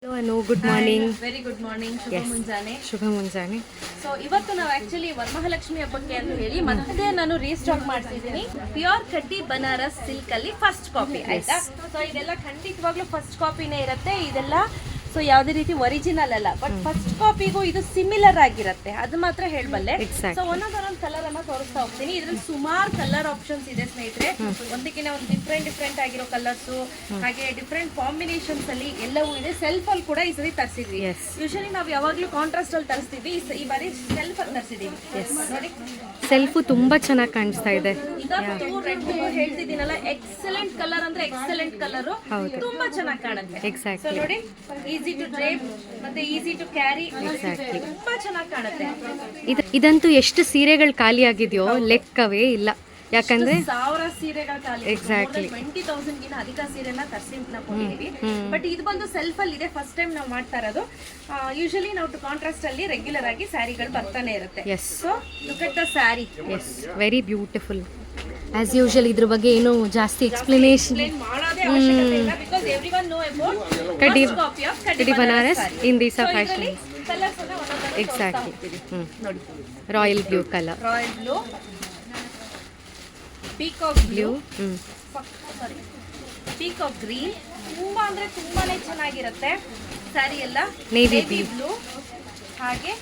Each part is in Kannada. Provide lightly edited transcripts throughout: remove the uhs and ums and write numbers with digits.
Hello Anu, good morning. Very good morning, ಶುಭ ಮುಂಜಾನೆ. ಶುಭ ಮುಂಜಾನೆ. ಸೊ ಇವತ್ತು ನಾವು ಆಕ್ಚುಲಿ ವರಮಹಾಲಕ್ಷ್ಮಿ ಹಬ್ಬಕ್ಕೆ ಅಂತ ಹೇಳಿ ಮತ್ತೆ ನಾನು ರೀಸ್ಟಾಕ್ ಮಾಡ್ತಿದ್ದೀನಿ. ಪ್ಯೂರ್ ಕಡ್ಡಿ ಬನಾರಸ್ ಸಿಲ್ಕ್ ಅಲ್ಲಿ ಫಸ್ಟ್ ಕಾಪಿ, ಆಯ್ತಾ? ಸೊ ಇದೆಲ್ಲ ಖಂಡಿತವಾಗ್ಲೂ ಫಸ್ಟ್ ಕಾಪಿನೇ ಇರುತ್ತೆ. ಇದೆಲ್ಲ ಸೊ ಯಾವುದೇ ರೀತಿ ಒರಿಜಿನಲ್ ಅಲ್ಲ, ಬಟ್ ಫಸ್ಟ್ ಕಾಪಿಗೂ ಇದು ಸಿಮಿಲರ್ ಆಗಿರುತ್ತೆ, ಅದು ಮಾತ್ರ ಹೇಳಬಲ್ಲೆ. ಸೊ ಒಂದೊಂದೊಂದು ಕಲರ್ ಅನ್ನ ತೋರಿಸ್ತಾ ಹೋಗ್ತೀನಿ. ಇದ್ರಲ್ಲಿ ಸುಮಾರು ಕಲರ್ ಆಪ್ಷನ್ಸ್ ಇದೆ ಸ್ನೇಹಿತರೆ. ಒಂದಕ್ಕಿಂತ ಒಂದು ಡಿಫ್ರೆಂಟ್ ಆಗಿರೋ ಕಲರ್ಸ್, ಹಾಗೆ ಡಿಫ್ರೆಂಟ್ ಕಾಂಬಿನೇಷನ್ಸ್ ಅಲ್ಲಿ ಎಲ್ಲವೂ ಇದೆ. ಸೆಲ್ಫ್ ಅಲ್ಲಿ ಕೂಡ ಈ ಸರಿ ತರಿಸಿದ್ವಿ. ಯೂಶಲಿ ನಾವು ಯಾವಾಗ್ಲೂ ಕಾಂಟ್ರಾಸ್ಟ್ ಅಲ್ಲಿ ತರಿಸ್ತೀವಿ, ಈ ಬಾರಿ ಸೆಲ್ಫ್ ಅಲ್ಲಿ ತರಿಸಿದೀವಿ. ನೋಡಿ, ಸೆಲ್ಫು ತುಂಬಾ ಚೆನ್ನಾಗಿ ಕಾಣಿಸ್ತಾ ಇದೆ. ಹೇಳ್ತಿದ್ದೀನಲ್ಲ, ಎಕ್ಸಲೆಂಟ್ ಕಲರ್ ಅಂದ್ರೆ ಎಕ್ಸಲೆಂಟ್ ಕಲರ್, ತುಂಬಾ ಚೆನ್ನಾಗಿ ಕಾಣುತ್ತೆ. ಸೊ ನೋಡಿ, ಈಸಿ ಟು ಡ್ರೈವ್ ಮತ್ತೆ ಈಸಿ ಟು ಕ್ಯಾರಿ, ತುಂಬಾ ಚೆನ್ನಾಗಿ ಕಾಣುತ್ತೆ. ಇದಂತೂ ಎಷ್ಟು ಸೀರೆಗಳು ಖಾಲಿ ಆಗಿದೆಯೋ ಲೆಕ್ಕವೇ ಇಲ್ಲ. ಯಾಕಂದ್ರೆ 1000 ಸೀರೆಗಳು ಖಾಲಿ, ಎಕ್ಸಾಕ್ಟ್ಲಿ 20,000 ಗಿಂತ ಅಧಿಕ ಸೀರೆನ ತರಿಸಿ ನಾವು ಕೊಟ್ಟಿದ್ದೀವಿ. ಬಟ್ ಇದು ಬಂದು ಸೆಲ್ಫ್ ಅಲ್ಲಿ ಇದೆ, ಫಸ್ಟ್ ಟೈಮ್ ನಾವು ಮಾಡ್ತಾ ಇರೋದು. ಯೂಶಲಿ ನಾವು ಕಾಂಟ್ರಾಸ್ಟ್ ಅಲ್ಲಿ ರೆಗ್ಯುಲರ್ ಆಗಿ ಸ್ಯಾರಿಗಳು ಬರ್ತಾನೆ ಇರುತ್ತೆ. So look at the sari. Yes, very beautiful. As usual ಇದ್ರ ಬಗ್ಗೆ ಏನು ಜಾಸ್ತಿ ಎಕ್ಸ್ಪ್ಲನೇಷನ್ ಮಾಡೋದೇ ಅವಶ್ಯಕತೆ ಇಲ್ಲ, ಬಿಕಾಸ್ ಎವ್ರಿವನ್ ನೋ ಅಬೌಟ್ ಕಡ್ಡಿ ಕಾಪಿ ಆಫ್ ಕಡ್ಡಿ Banaras in these fashion. Colours ಅನ್ನ ಒಂದೊಂದಾಗಿ ಎಕ್ಸಾಕ್ಟ್ಲಿ. ನೋಡಿ, royal blue colour, royal blue, peacock blue, sorry peacock green, ತುಂಬಾ ಅಂದ್ರೆ ತುಂಬಾನೇ ಚೆನ್ನಾಗಿರುತ್ತೆ ಸ್ಯಾರಿ ಎಲ್ಲ. ನೇವಿ ಬ್ಲೂ, ಹಾಗೆ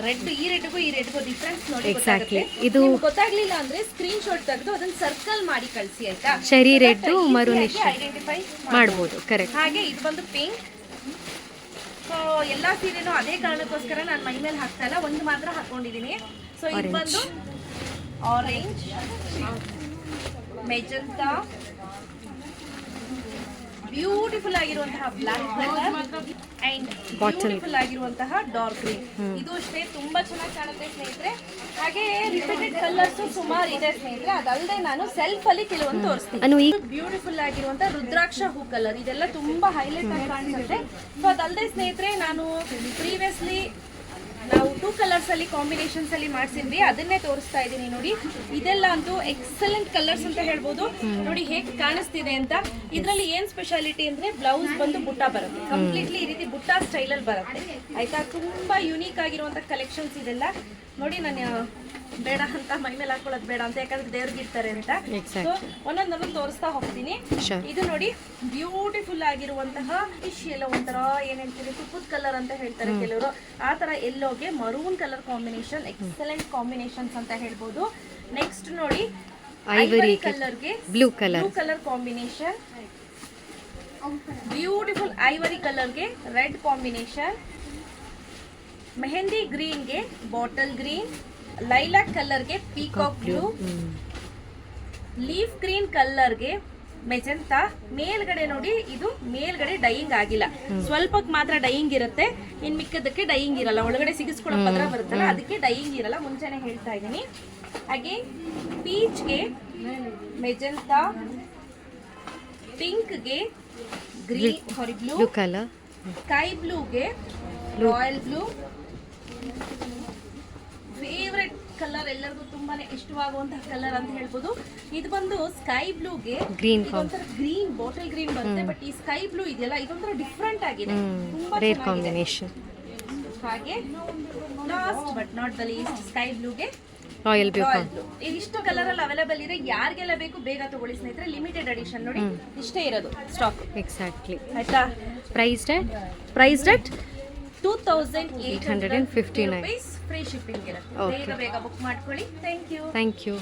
ರೆಡ್ ಈ ರೆಡ್ಗೂ ಡಿಫರೆನ್ಸ್ ನೋಡಿ. ಎಕ್ಸಾಕ್ಟ್ಲಿ. ಇದು ಗೊತ್ತಾಗ್ಲಿಲ್ಲ ಅಂದ್ರೆ ಸ್ಕ್ರೀನ್ ಶಾಟ್ ತೆಗೆದು ಅದನ್ನ ಸರ್ಕಲ್ ಮಾಡಿ ಕಳಿಸಿ, ಆಯ್ತಾ? ಚೆರಿ ರೆಡ್, ಮರೂನ್ ಐಡೆಂಟಿಫೈ ಮಾಡಬಹುದು. ಕರೆಕ್ಟ್. ಹಾಗೆ ಇದು ಬಂದು ಪಿಂಕ್. ಸೊ ಎಲ್ಲಾ ಸೀರೆನೂ ಅದೇ ಕಾರಣಕ್ಕೋಸ್ಕರ ನಾನು ಮೈ ಮೇಲೆ ಹಾಕ್ತಾ ಇಲ್ಲ, ಒಂದು ಮಾತ್ರ ಹಾಕೊಂಡಿದೀನಿ. ಸೊ ಇದು ಬಂದು ಆರೆಂಜ್, ಮೆಜೆಂಟಾ, ಬ್ಯೂಟಿಫುಲ್ ಆಗಿರುವಂತಹ ಬ್ಲಾಕ್ ಕಲರ್ ಅಂಡ್ ಬ್ಯೂಟಿಫುಲ್ ಆಗಿರುವಂತಹ ಡಾರ್ಕ್ ಗ್ರೀನ್. ಇದು ಅಷ್ಟೇ ತುಂಬಾ ಚೆನ್ನಾಗಿ ಕಾಣುತ್ತೆ ಸ್ನೇಹಿತರೆ. ಹಾಗೆ ರಿಪೀಟೆಡ್ ಕಲರ್ಸ್ ಸುಮಾರು ಇದೆ ಸ್ನೇಹಿತರೆ. ಅದಲ್ಲದೆ ನಾನು ಸೆಲ್ಫ್ ಅಲ್ಲಿ ಕೆಲವೊಂದು ತೋರಿಸ್ತೀನಿ. ಬ್ಯೂಟಿಫುಲ್ ಆಗಿರುವಂತಹ ರುದ್ರಾಕ್ಷ ಹೂ ಕಲರ್, ಇದೆಲ್ಲ ತುಂಬಾ ಹೈಲೈಟ್ ಆಗಿ ಕಾಣಿಸುತ್ತೆ. ಸೊ ಅದಲ್ಲದೆ ಸ್ನೇಹಿತರೆ, ನಾನು ಪ್ರೀವಿಯಸ್ಲಿ ನಾವು 2 ಕಲರ್ಸ್ ಅಲ್ಲಿ ಕಾಂಬಿನೇಷನ್ಸ್ ಅಲ್ಲಿ ಮಾಡಿಸಿದ್ವಿ, ಅದನ್ನೇ ತೋರಿಸ್ತಾ ಇದ್ದೀನಿ. ನೋಡಿ, ಇದೆಲ್ಲ ಅಂತೂ ಎಕ್ಸಲೆಂಟ್ ಕಲರ್ಸ್ ಅಂತ ಹೇಳ್ಬೋದು. ನೋಡಿ ಹೇಗೆ ಕಾಣಿಸ್ತಿದೆ ಅಂತ. ಇದರಲ್ಲಿ ಏನ್ ಸ್ಪೆಷಾಲಿಟಿ ಅಂದ್ರೆ ಬ್ಲೌಸ್ ಬಂದು ಬುಟ್ಟ ಬರುತ್ತೆ, ಕಂಪ್ಲೀಟ್ಲಿ ಈ ರೀತಿ ಬುಟ್ಟ ಸ್ಟೈಲ್ ಅಲ್ಲಿ ಬರುತ್ತೆ, ಆಯ್ತಾ? ತುಂಬಾ ಯುನೀಕ್ ಆಗಿರುವಂತ ಕಲೆಕ್ಷನ್ಸ್ ಇದೆಲ್ಲ. ನೋಡಿ, ನಾನು ಬೇಡ ಅಂತ ಮೈ ಮೇಲೆ ಹಾಕೊಳ್ಳೋದು ಬೇಡ ಅಂತ, ಯಾಕಂದ್ರೆ ದೇವ್ರಿಗೆ ಇರ್ತಾರೆ ಅಂತ. ಸೊ ಒಂದೊಂದನ್ನು ತೋರಿಸ್ತಾ ಹೋಗ್ತೀನಿ. ಇದು ನೋಡಿ, ಬ್ಯೂಟಿಫುಲ್ ಆಗಿರುವಂತಹ ಫಿಶ್ ಎಲ್ಲ ಒಂಥರ ಏನ್ ಹೇಳ್ತೀವಿ, ತುಪ್ಪದ ಕಲರ್ ಅಂತ ಹೇಳ್ತಾರೆ ಕೆಲವರು, ಆ ತರ ಎಲ್ಲೋಗೆ maroon colour combination, excellent combinations ಅಂತ ಹೇಳ್ಬೋದು. ನೆಕ್ಸ್ಟ್ ನೋಡಿ, ಐವರಿ ಕಲರ್ಗೆ blue colour combination, beautiful ivory ಕಲರ್ಗೆ ರೆಡ್ ಕಾಂಬಿನೇಷನ್, ಮೆಹಂದಿ ಗ್ರೀನ್ಗೆ ಬಾಟಲ್ ಗ್ರೀನ್, ಲೈಲಾಕ್ ಕಲರ್ಗೆ ಪೀಕಾಕ್ ಬ್ಲೂ, ಲೀಫ್ ಗ್ರೀನ್ ಕಲರ್ಗೆ ಮೆಜೆಂಟಾ. ಮೇಲ್ಗಡೆ ನೋಡಿ, ಇದು ಮೇಲ್ಗಡೆ ಡೈಯಿಂಗ್ ಆಗಿಲ್ಲ, ಸ್ವಲ್ಪಕ್ಕೆ ಮಾತ್ರ ಡೈಯಿಂಗ್ ಇರುತ್ತೆ, ಇನ್ ಮಿಕ್ಕದಕ್ಕೆ ಡೈಯಿಂಗ್ ಇರಲ್ಲ. ಒಳಗಡೆ ಸಿಗಿಸ್ಕೊಳ್ಳೋ ಪದ್ರ ಬರುತ್ತಲ್ಲ, ಅದಕ್ಕೆ ಡೈಯಿಂಗ್ ಇರಲ್ಲ, ಮುಂಚೆನೆ ಹೇಳ್ತಾ ಇದ್ದೀನಿ. ಹಾಗೆ ಪೀಚ್ಗೆ ಮೆಜೆಂಟಾ, ಪಿಂಕ್ಗೆ green sorry blue colour, sky ಬ್ಲೂಗೆ ರಾಯಲ್ ಬ್ಲೂ. ಫೇವ್ರೆಟ್ ಕಲರ್, ಎಲ್ಲರಿಗೂ ತುಂಬಾನೇ ಇಷ್ಟವಾಗುವಂತಹ ಕಲರ್ ಅಂತ ಹೇಳ್ಬೋದು. ಇದು ಬಂದು ಸ್ಕೈ ಬ್ಲೂಗೆ ಗ್ರೀನ್, ಒಂಥರ ಗ್ರೀನ್ ಬಾಟಲ್ ಗ್ರೀನ್ ಬರುತ್ತೆ, ಬಟ್ ಈ ಸ್ಕೈ ಬ್ಲೂ ಇದೆಯಲ್ಲ, ಇದೊಂಥರ ಡಿಫ್ರೆಂಟ್ ಆಗಿದೆ, ತುಂಬಾ ರೇರ್ ಕಾಂಬಿನೇಷನ್. ಹಾಗೆ last but not the least, sky ಬ್ಲೂಗೆ ರಾಯಲ್ ಬ್ಲೂ. ಇದಿಷ್ಟು ಕಲರ್ ಅಲ್ಲಿ ಅವೈಲೇಬಲ್ ಇದೆ, ಯಾರಿಗೆಲ್ಲ ಬೇಕು ಬೇಗ ತಗೊಳ್ಳಿ ಸ್ನೇಹಿತರೆ. ಲಿಮಿಟೆಡ್ ಎಡಿಷನ್, ನೋಡಿ ಇಷ್ಟೇ ಇರೋದು ಸ್ಟಾಕ್. ಎಕ್ಸಾಕ್ಟ್ಲಿ. ಆಯ್ತಾ? Priced at 2,859 rupees. Free shipping ಇರುತ್ತೆ. ಬೇಗ ಬುಕ್ ಮಾಡ್ಕೊಳ್ಳಿ. Thank you.